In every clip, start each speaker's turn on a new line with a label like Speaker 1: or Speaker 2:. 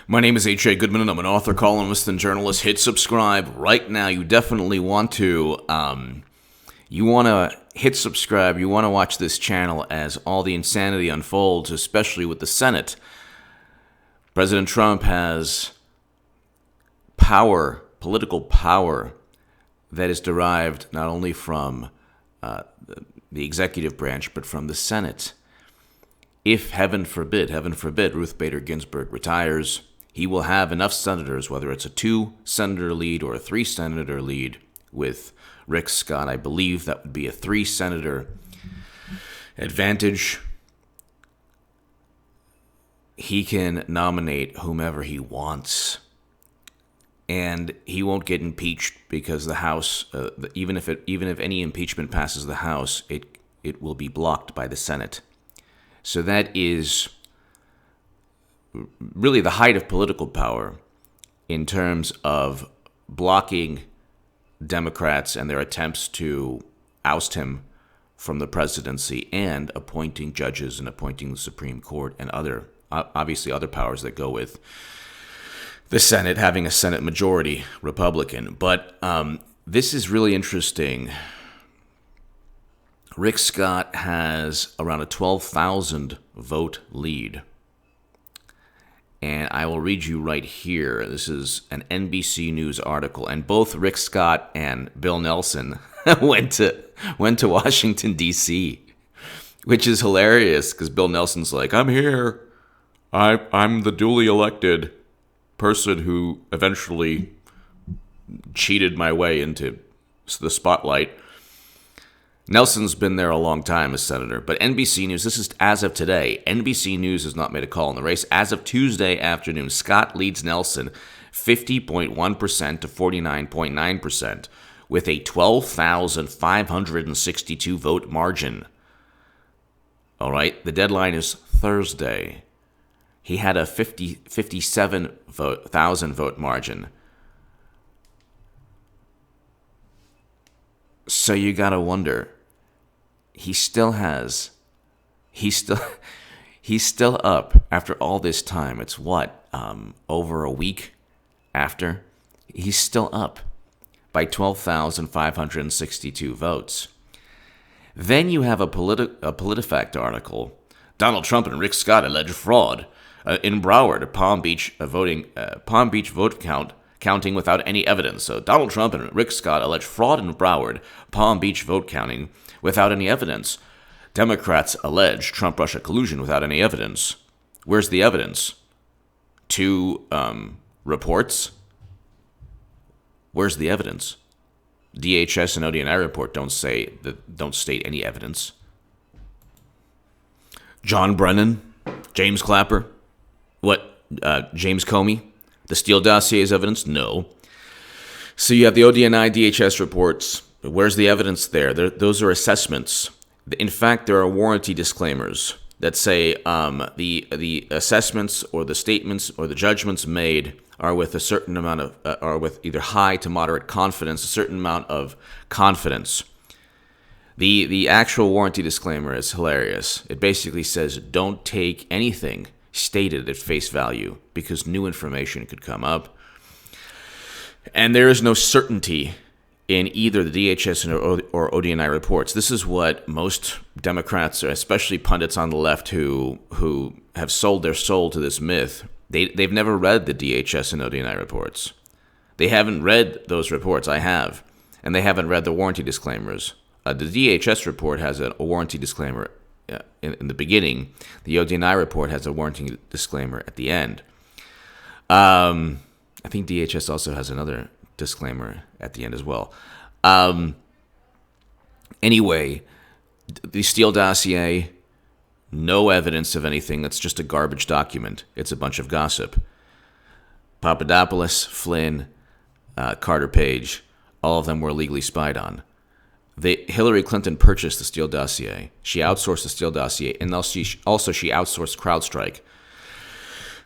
Speaker 1: My name is H.A. Goodman, and I'm an author, columnist, and journalist. Hit subscribe right now. You definitely want to. You want to hit subscribe. You want to watch this channel as all the insanity unfolds, especially with the Senate. President Trump has power, political power, that is derived not only from the executive branch, but from the Senate. If, heaven forbid, Ruth Bader Ginsburg retires, he will have enough senators, whether it's a 2-senator lead or a 3-senator lead with Rick Scott. I believe that would be a 3-senator advantage. He can nominate whomever he wants, and he won't get impeached because the House, even if any impeachment passes the House, it will be blocked by the Senate. So that is really the height of political power in terms of blocking Democrats and their attempts to oust him from the presidency and appointing judges and appointing the Supreme Court and other powers that go with the Senate, having a Senate majority Republican. But this is really interesting. Rick Scott has around a 12,000 vote lead. And I will read you right here. This is an NBC News article. And both Rick Scott and Bill Nelson went to Washington, D.C., which is hilarious because Bill Nelson's like, I'm here. I'm the duly elected person who eventually cheated my way into the spotlight. Nelson's been there a long time as senator, but NBC News, this is as of today, NBC News has not made a call in the race. As of Tuesday afternoon, Scott leads Nelson 50.1% to 49.9% with a 12,562 vote margin. All right, the deadline is Thursday. He had a 57,000 vote margin. So you gotta wonder, he's still up after all this time. It's over a week after? He's still up by 12,562 votes. Then you have a PolitiFact article, Donald Trump and Rick Scott allege fraud in Broward, Palm Beach vote counting without any evidence. So Donald Trump and Rick Scott allege fraud in Broward, Palm Beach vote counting without any evidence. Democrats allege Trump-Russia collusion without any evidence. Where's the evidence? 2 reports? Where's the evidence? DHS and ODNI report don't state any evidence. John Brennan, James Clapper, James Comey, the Steele dossier is evidence? No. So you have the ODNI, DHS reports. Where's the evidence there? Those are assessments. In fact, there are warranty disclaimers that say the assessments or the statements or the judgments made are with a certain amount of, are with either high to moderate confidence, a certain amount of confidence. The actual warranty disclaimer is hilarious. It basically says don't take anything stated at face value because new information could come up. And there is no certainty in either the DHS or ODNI reports. This is what most Democrats, or especially pundits on the left who have sold their soul to this myth, they've never read the DHS and ODNI reports. They haven't read those reports. I have. And they haven't read the warranty disclaimers. The DHS report has a warranty disclaimer in the beginning. The ODNI report has a warranty disclaimer at the end. I think DHS also has another disclaimer at the end as well. Anyway, the Steele dossier, no evidence of anything. That's just a garbage document. It's a bunch of gossip. Papadopoulos, Flynn, Carter Page, all of them were illegally spied on. Hillary Clinton purchased the Steele dossier. She outsourced the Steele dossier, and also she outsourced CrowdStrike.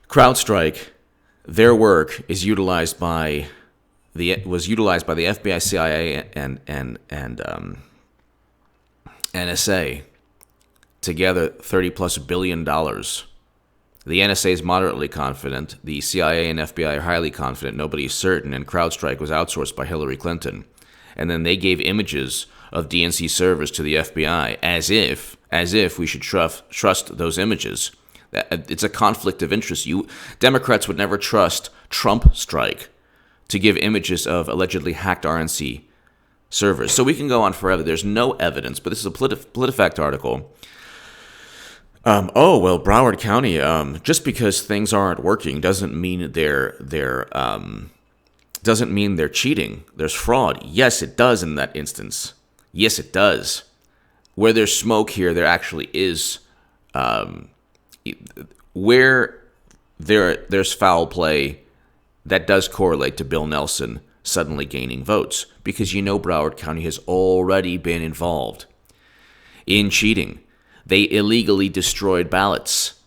Speaker 1: CrowdStrike, their work was utilized by the FBI, CIA, and NSA to gather $30+ billion The NSA is moderately confident. The CIA and FBI are highly confident. Nobody is certain. And CrowdStrike was outsourced by Hillary Clinton. And then they gave images of DNC servers to the FBI as if we should trust those images. It's a conflict of interest. Democrats would never trust Trump Strike to give images of allegedly hacked RNC servers. So we can go on forever. There's no evidence, but this is a PolitiFact article. Broward County, just because things aren't working doesn't mean they're cheating. There's fraud. Yes, it does in that instance. Yes, it does. Where there's smoke here, there actually is. Where there's foul play, that does correlate to Bill Nelson suddenly gaining votes, because Broward County has already been involved in cheating. They illegally destroyed ballots.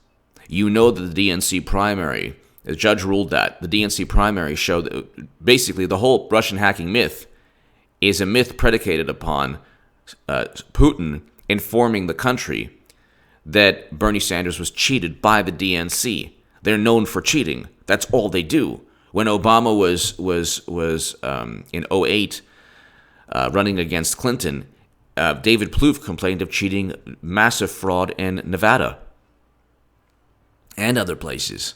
Speaker 1: That the DNC primary, the judge ruled that the DNC primary showed that basically the whole Russian hacking myth is a myth predicated upon Putin informing the country that Bernie Sanders was cheated by the DNC. They're known for cheating. That's all they do. When Obama was in 2008 running against Clinton, David Plouffe complained of cheating, massive fraud in Nevada and other places.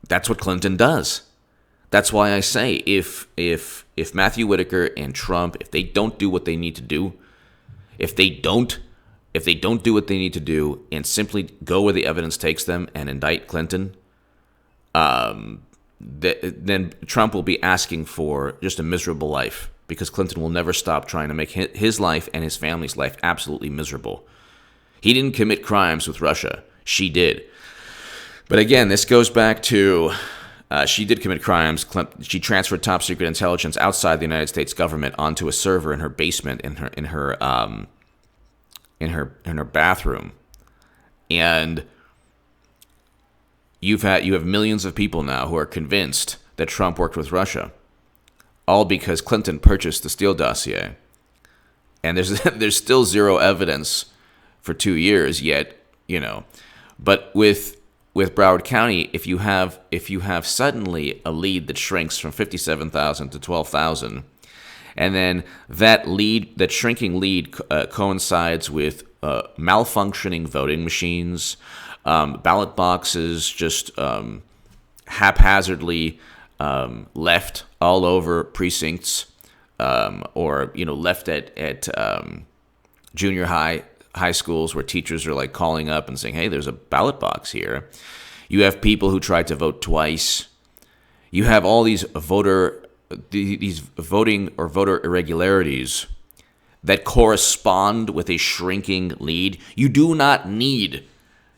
Speaker 1: That's what Clinton does. That's why I say if Matthew Whitaker and Trump, if they don't do what they need to do, if they don't do what they need to do and simply go where the evidence takes them and indict Clinton, then Trump will be asking for just a miserable life, because Clinton will never stop trying to make his life and his family's life absolutely miserable. He didn't commit crimes with Russia. She did. But again, this goes back to she did commit crimes. She transferred top secret intelligence outside the United States government onto a server in her basement in her bathroom, and you have millions of people now who are convinced that Trump worked with Russia, all because Clinton purchased the Steele dossier. And there's still zero evidence for 2 years yet, But with Broward County, if you have suddenly a lead that shrinks from 57,000 to 12,000, and then that shrinking lead coincides with malfunctioning voting machines, ballot boxes just haphazardly left all over precincts, or left at junior high schools where teachers are like calling up and saying, "Hey, there's a ballot box here." You have people who tried to vote twice. You have all these voting or voter irregularities that correspond with a shrinking lead. You do not need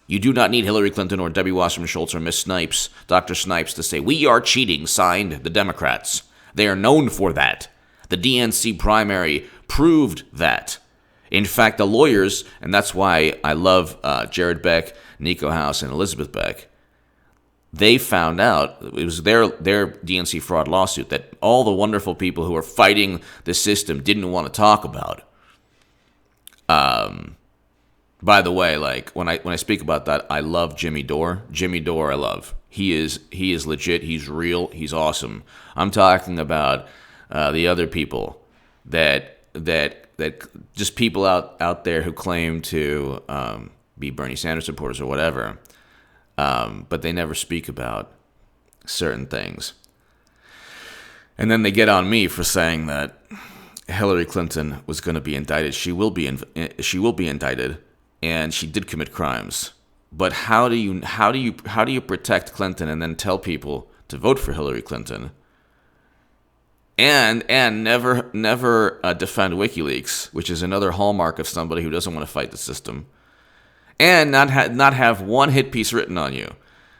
Speaker 1: Hillary Clinton or Debbie Wasserman Schultz or Miss Snipes, Dr. Snipes, to say, "We are cheating, signed the Democrats." They are known for that. The DNC primary proved that. In fact, the lawyers, and that's why I love Jared Beck, Nico House, and Elizabeth Beck, they found out, it was their DNC fraud lawsuit, that all the wonderful people who are fighting the system didn't want to talk about. By the way, like when I speak about that, I love Jimmy Dore. Jimmy Dore, I love. He is legit. He's real. He's awesome. I'm talking about the other people that just people out there who claim to be Bernie Sanders supporters or whatever, but they never speak about certain things. And then they get on me for saying that Hillary Clinton was going to be indicted. She will be indicted, and she did commit crimes. But how do you protect Clinton and then tell people to vote for Hillary Clinton? And never defend WikiLeaks, which is another hallmark of somebody who doesn't want to fight the system, and not have one hit piece written on you.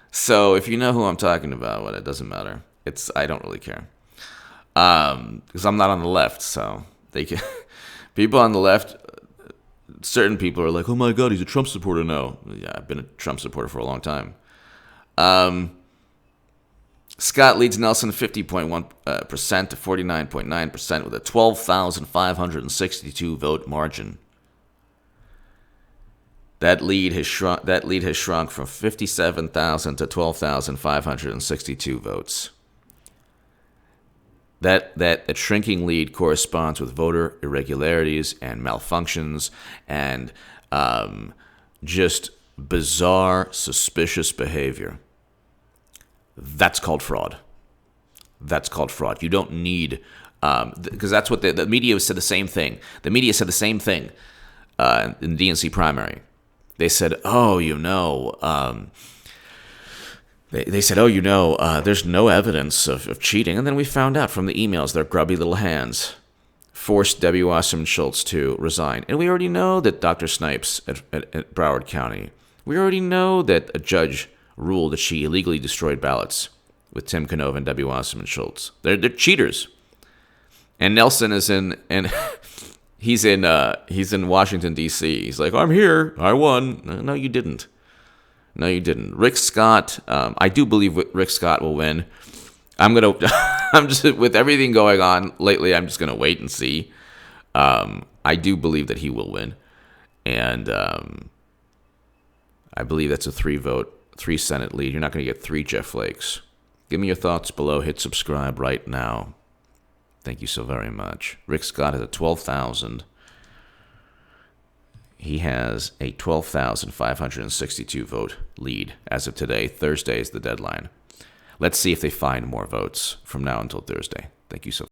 Speaker 1: So if you know who I'm talking about, it doesn't matter. I don't really care, because I'm not on the left. So they can, people on the left, certain people are like, "Oh my God, he's a Trump supporter." No, yeah, I've been a Trump supporter for a long time. Scott leads Nelson 50.1% to 49.9% with a 12,562 vote margin. That lead has shrunk. That lead has shrunk from 57,000 to 12,562 votes. That shrinking lead corresponds with voter irregularities and malfunctions and just bizarre, suspicious behavior. That's called fraud. That's called fraud. You don't need, because that's what the media said the same thing. The media said the same thing in the DNC primary. They said, They said, there's no evidence of cheating. And then we found out from the emails their grubby little hands forced Debbie Wasserman Schultz to resign. And we already know that Dr. Snipes at Broward County, we already know that a judge ruled that she illegally destroyed ballots with Tim Canova and Debbie Wasserman Schultz. They're cheaters. And Nelson is he's in Washington, D.C. He's like, I'm here. I won. No, you didn't. No, you didn't. Rick Scott, I do believe Rick Scott will win. I'm just, with everything going on lately, I'm just going to wait and see. I do believe that he will win. And I believe that's a 3 Senate lead. You're not going to get 3 Jeff Flakes. Give me your thoughts below. Hit subscribe right now. Thank you so very much. Rick Scott has a 12,000. He has a 12,562 vote lead as of today. Thursday is the deadline. Let's see if they find more votes from now until Thursday. Thank you so much.